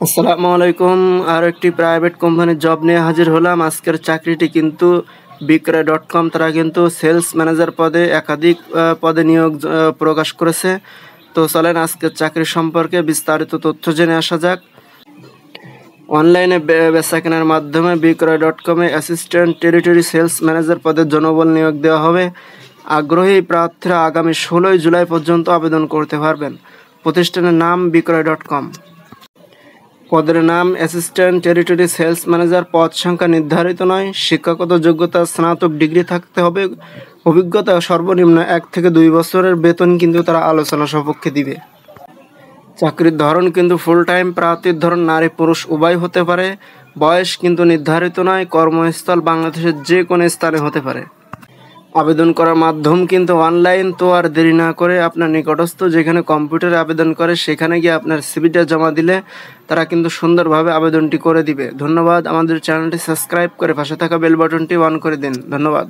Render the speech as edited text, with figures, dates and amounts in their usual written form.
আসসালামু আলাইকুম। আর একটি প্রাইভেট কোম্পানির জব নিয়ে হাজির হলাম। আজকের চাকরিটি কিন্তু বিক্রয়.com তারা কিন্তু সেলস ম্যানেজার পদে একাধিক পদে নিয়োগ প্রকাশ করেছে। তো চলেন আজকের চাকরি সম্পর্কে বিস্তারিত তথ্য জেনে আসা যাক। অনলাইনে বেচা কেনার মাধ্যমে বিক্রয়.com-এ অ্যাসিস্ট্যান্ট টেরিটরি সেলস ম্যানেজার পদে জনবল নিয়োগ দেওয়া হবে। আগ্রহী প্রার্থীরা আগামী 16 জুলাই পর্যন্ত আবেদন করতে পারবেন। প্রতিষ্ঠানের নাম বিক্রয়.com। পদের নাম অ্যাসিস্ট্যান্ট টেরিটরি সেলস ম্যানেজার। পদ সংখ্যা নির্ধারিত নয়। শিক্ষাগত যোগ্যতা স্নাতক ডিগ্রি থাকতে হবে। অভিজ্ঞতা সর্বনিম্ন 1 থেকে 2 বছরের। বেতন কিন্তু তারা আলোচনা সাপেক্ষে দিবে। চাকরির ধরন কিন্তু ফুল টাইম। প্রার্থীর ধরন নারী পুরুষ উভয় হতে পারে। বয়স কিন্তু নির্ধারিত নয়। কর্মস্থল বাংলাদেশের যে কোনো স্থানে হতে পারে। আবেদন করার মাধ্যম কিন্তু অনলাইন। তো আর দেরি না করে আপনার নিকটস্থ যেখানে কম্পিউটারে আবেদন করে সেখানে গিয়ে আপনার সিভিটা জমা দিলে তারা কিন্তু সুন্দরভাবে আবেদনটি করে দিবে। ধন্যবাদ। আমাদের চ্যানেলটি সাবস্ক্রাইব করে পাশে থাকা বেল বাটনটি অন করে দিন। ধন্যবাদ।